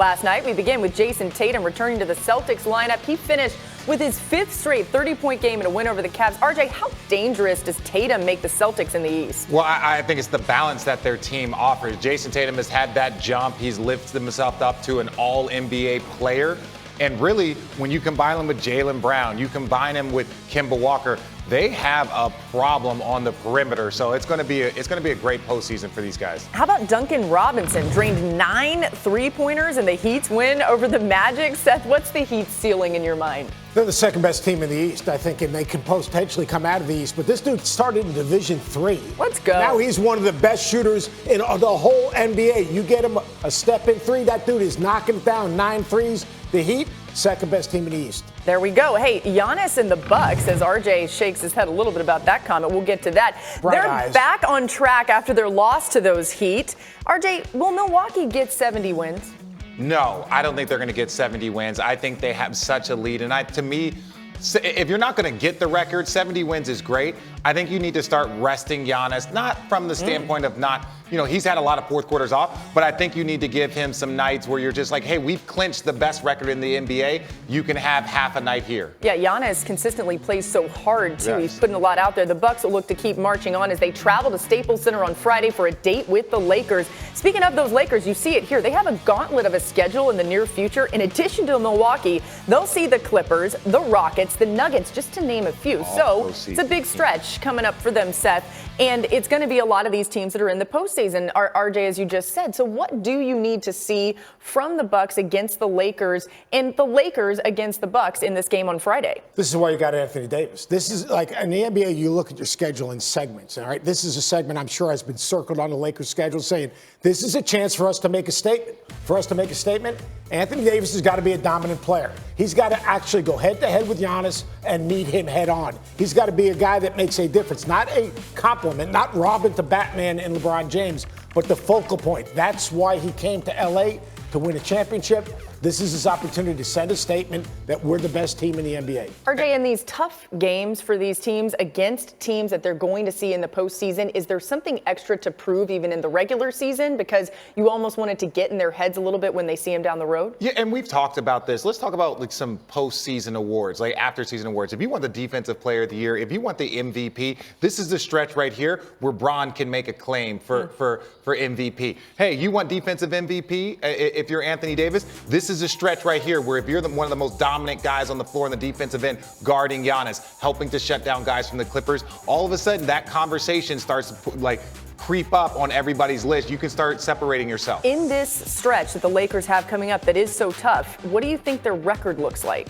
last night. We begin with Jason Tatum returning to the Celtics lineup. He finished with his 5th straight 30-point game in a win over the Cavs. RJ, how dangerous does Tatum make the Celtics in the East? Well, I think it's the balance that their team offers. Jason Tatum has had that jump. He's lifted himself up to an all-NBA player. And really, when you combine him with Jaylen Brown, you combine him with Kemba Walker, they have a problem on the perimeter. So it's going to be a great postseason for these guys. How about Duncan Robinson? Drained 9 3-pointers in the Heat's win over the Magic. Seth, what's the Heat's ceiling in your mind? They're the second best team in the East, I think, and they can potentially come out of the East. But this dude started in Division III. Let's go. Now he's one of the best shooters in the whole NBA. You get him a step-in three, that dude is knocking down 9 threes. The Heat, second best team in the East. There we go. Hey, Giannis and the Bucks, as RJ shakes his head a little bit about that comment. We'll get to that. They're back on track after their loss to those Heat. RJ, will Milwaukee get 70 wins? No, I don't think they're going to get 70 wins. I think they have such a lead. And to me, if you're not going to get the record, 70 wins is great. I think you need to start resting Giannis, not from the standpoint of not, he's had a lot of fourth quarters off, but I think you need to give him some nights where you're just like, hey, we've clinched the best record in the NBA. You can have half a night here. Yeah, Giannis consistently plays so hard, too. Yes. He's putting a lot out there. The Bucks will look to keep marching on as they travel to Staples Center on Friday for a date with the Lakers. Speaking of those Lakers, you see it here. They have a gauntlet of a schedule in the near future. In addition to Milwaukee, they'll see the Clippers, the Rockets, the Nuggets, just to name a few. So it's a big stretch coming up for them, Seth. And it's going to be a lot of these teams that are in the postseason, RJ, as you just said. So what do you need to see from the Bucks against the Lakers and the Lakers against the Bucks in this game on Friday? This is why you got Anthony Davis. This is like in the NBA, you look at your schedule in segments. All right, this is a segment I'm sure has been circled on the Lakers schedule saying this is a chance for us to make a statement. For us to make a statement, Anthony Davis has got to be a dominant player. He's got to actually go head-to-head with Giannis and meet him head-on. He's got to be a guy that makes a difference, not a compliment, not Robin to Batman and LeBron James, but the focal point. That's why he came to L.A. to win a championship. This is his opportunity to send a statement that we're the best team in the NBA. RJ, in these tough games for these teams against teams that they're going to see in the postseason, is there something extra to prove even in the regular season? Because you almost wanted to get in their heads a little bit when they see them down the road? Yeah, and we've talked about this. Let's talk about like some postseason awards, like after-season awards. If you want the Defensive Player of the Year, if you want the MVP, this is the stretch right here where Bron can make a claim for MVP. Hey, you want defensive MVP? If you're Anthony Davis, this is a stretch right here where if you're one of the most dominant guys on the floor in the defensive end, guarding Giannis, helping to shut down guys from the Clippers, all of a sudden that conversation starts to creep up on everybody's list. You can start separating yourself. In this stretch that the Lakers have coming up that is so tough, what do you think their record looks like?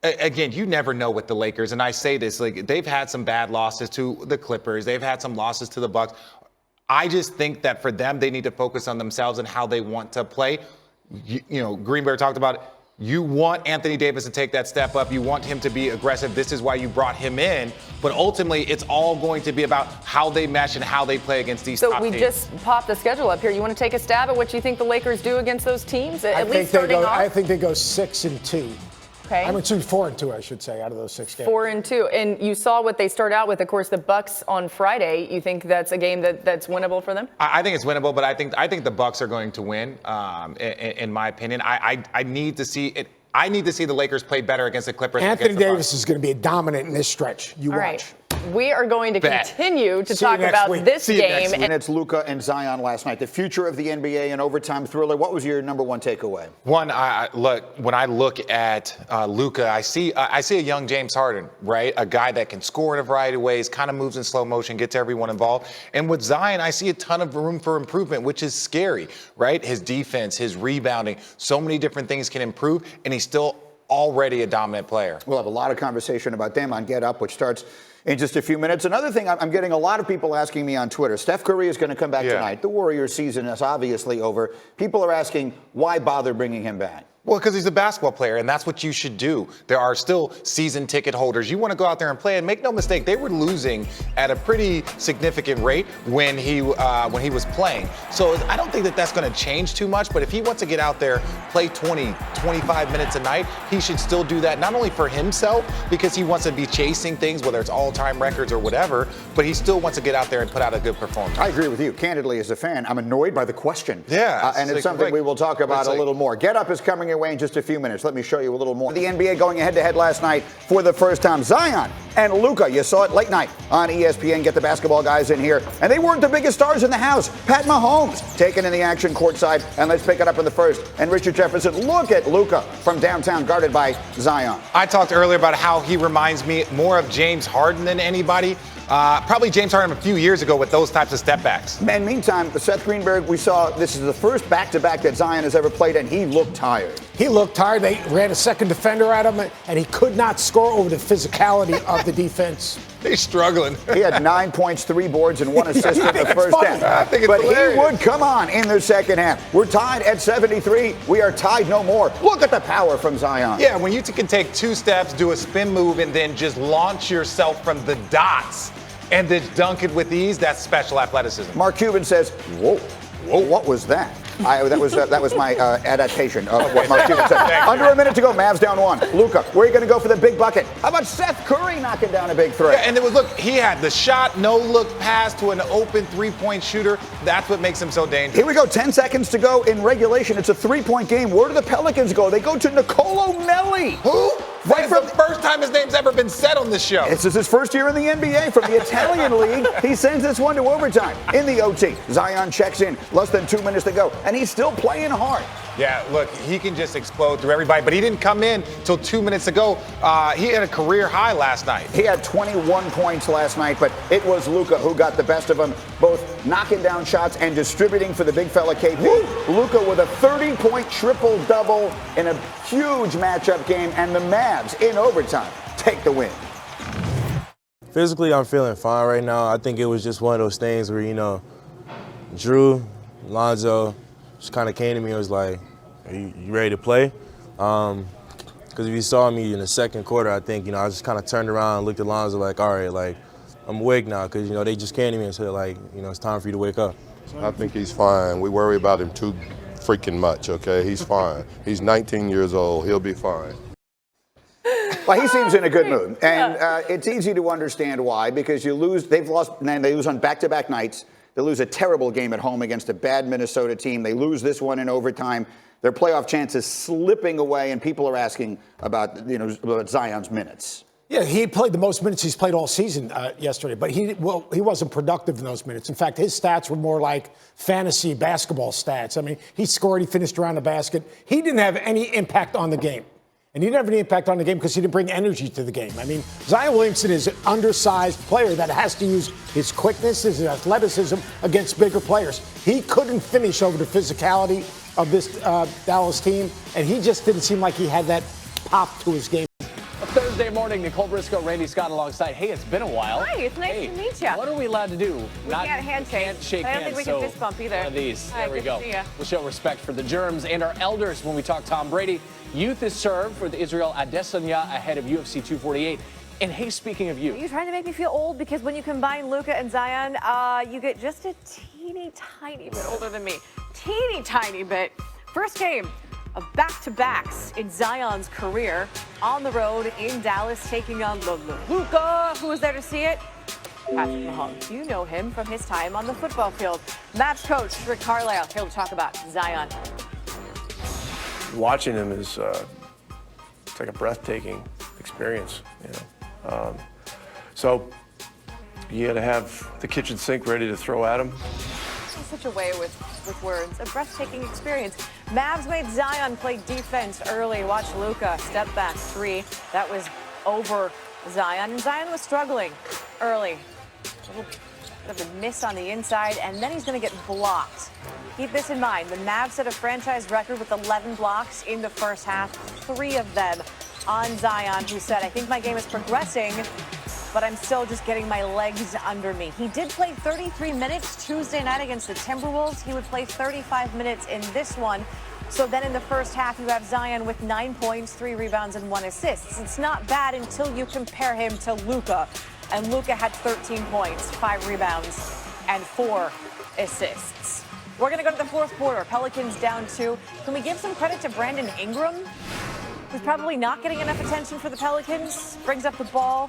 Again, you never know with the Lakers, and I say this, they've had some bad losses to the Clippers. They've had some losses to the Bucks. I just think that for them, they need to focus on themselves and how they want to play. Greenberg talked about it. You want Anthony Davis to take that step up. You want him to be aggressive. This is why you brought him in. But ultimately, it's all going to be about how they mesh and how they play against these top teams. So we just popped the schedule up here. You want to take a stab at what you think the Lakers do against those teams? At least starting off? I think they go 6-2. Okay. I mean, 4-2, I should say, out of those 6 games. 4-2. And you saw what they start out with, of course, the Bucks on Friday. You think that's a game that's winnable for them? I think it's winnable, but I think the Bucks are going to win, in my opinion. I need to see it. I need to see the Lakers play better against the Clippers. Anthony Davis is going to be dominant in this stretch. You watch. Right. We are going to continue to talk about this game. And it's Luka and Zion last night. The future of the NBA and overtime thriller. What was your number one takeaway? When I look at Luka, I see a young James Harden, right? A guy that can score in a variety of ways, kind of moves in slow motion, gets everyone involved. And with Zion, I see a ton of room for improvement, which is scary, right? His defense, his rebounding, so many different things can improve, and he's still already a dominant player. We'll have a lot of conversation about them on Get Up, which starts in just a few minutes. Another thing, I'm getting a lot of people asking me on Twitter. Steph Curry is going to come back tonight. The Warriors season is obviously over. People are asking, why bother bringing him back? Well, because he's a basketball player, and that's what you should do. There are still season ticket holders. You want to go out there and play, and make no mistake, they were losing at a pretty significant rate when he was playing. So I don't think that that's going to change too much, but if he wants to get out there, play 20, 25 minutes a night, he should still do that, not only for himself, because he wants to be chasing things, whether it's all-time records or whatever, but he still wants to get out there and put out a good performance. I agree with you. Candidly, as a fan, I'm annoyed by the question. Yeah. And it's something we will talk about a little more. Get Up is coming your way in just a few minutes. Let me show you a little more. The NBA going head-to-head last night for the first time. Zion and Luka. You saw it late night on ESPN. Get the basketball guys in here. And they weren't the biggest stars in the house. Pat Mahomes taking in the action courtside. And let's pick it up in the first. And Richard Jefferson, look at Luka from downtown, guarded by Zion. I talked earlier about how he reminds me more of James Harden than anybody. Probably James Harden a few years ago with those types of step backs. And meantime, Seth Greenberg, we saw this is the first back-to-back that Zion has ever played, and he looked tired. He looked tired. They ran a second defender at him, and he could not score over the physicality of the defense. They're struggling. He had 9 points, 3 boards, and 1 assist in the first half. I think it's but hilarious. He would come on in the second half. We're tied at 73. We are tied no more. Look at the power from Zion. Yeah, when you can take 2 steps, do a spin move, and then just launch yourself from the dots and then dunk it with ease, that's special athleticism. Mark Cuban says, whoa, what was that? That was my adaptation of what Mark Cuban said. Under a minute to go, Mavs down 1. Luka, where are you going to go for the big bucket? How about Seth Curry knocking down a big three? Yeah, and look, he had the shot, no look pass to an open 3-point shooter. That's what makes him so dangerous. Here we go, 10 seconds to go in regulation. It's a 3-point game. Where do the Pelicans go? They go to Nicolo Melli. Who? Right That's the first time his name's ever been said on this show. This is his first year in the NBA from the Italian League. He sends this one to overtime in the OT. Zion checks in, less than 2 minutes to go, and he's still playing hard. Yeah, look, he can just explode through everybody, but he didn't come in till 2 minutes ago. He had a career high last night. He had 21 points last night, but it was Luka who got the best of him, both knocking down shots and distributing for the big fella KP. Luka with a 30-point triple-double in a huge matchup game, and the Mavs in overtime take the win. Physically, I'm feeling fine right now. I think it was just one of those things where, Drew, Lonzo just kind of came to me and was like, are you ready to play? Because if you saw me in the second quarter, I think, I just kind of turned around and looked at Lonzo like, all right, like, I'm awake now because, they just came to me and said, like, it's time for you to wake up. I think he's fine. We worry about him too freaking much, okay? He's fine. He's 19 years old. He'll be fine. Well, he seems in a good mood, and it's easy to understand why, because you lose. They lose on back-to-back nights. They lose a terrible game at home against a bad Minnesota team. They lose this one in overtime. Their playoff chances slipping away, and people are asking about Zion's minutes. Yeah, he played the most minutes he's played all season yesterday, but he wasn't productive in those minutes. In fact, his stats were more like fantasy basketball stats. I mean, he scored, he finished around the basket. He didn't have any impact on the game. And he didn't have any impact on the game because he didn't bring energy to the game. I mean, Zion Williamson is an undersized player that has to use his quickness, his athleticism against bigger players. He couldn't finish over the physicality of this Dallas team, and he just didn't seem like he had that pop to his game. Thursday morning, Nicole Briscoe, Randy Scott alongside. Hey, it's been a while. Hi, it's nice to meet you. What are we allowed to do? We can't handshake. Can't shake I don't hands. think we can fist bump either. One of these. Hi, there we good go. to see ya. We'll show respect for the germs and our elders when we talk Tom Brady. Youth is served for the Israel Adesanya ahead of UFC 248. And hey, speaking of youth. Are you trying to make me feel old? Because when you combine Luka and Zion, you get just a teeny tiny bit older than me. Teeny tiny bit. First game of back-to-backs in Zion's career on the road in Dallas, taking on Luka. Who was there to see it? Patrick Mahomes. You know him from his time on the football field. Mavs coach Rick Carlisle here to talk about Zion. Watching him is it's like a breathtaking experience, So you got to have the kitchen sink ready to throw at him. Such a way with words. A breathtaking experience. Mavs made Zion play defense early. Watch Luka step back 3. That was over Zion. And Zion was struggling early. A little bit of a miss on the inside, and then he's going to get blocked. Keep this in mind. The Mavs set a franchise record with 11 blocks in the first half, 3 of them on Zion, who said, I think my game is progressing, but I'm still just getting my legs under me. He did play 33 minutes Tuesday night against the Timberwolves. He would play 35 minutes in this one So then in the first half, you have Zion with 9 points, 3 rebounds, and 1 assist. It's not bad until you compare him to Luka. And Luka had 13 points, 5 rebounds, and 4 assists. We're going to go to the fourth quarter. Pelicans down 2. Can we give some credit to Brandon Ingram, who's probably not getting enough attention for the Pelicans? Brings up the ball.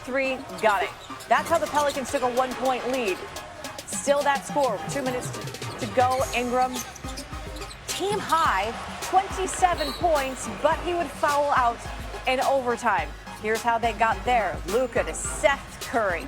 3, got it. That's how the Pelicans took a 1-point lead. Still that score. 2 minutes to go. Ingram, team high, 27 points, but he would foul out in overtime. Here's how they got there. Luka to Seth Curry.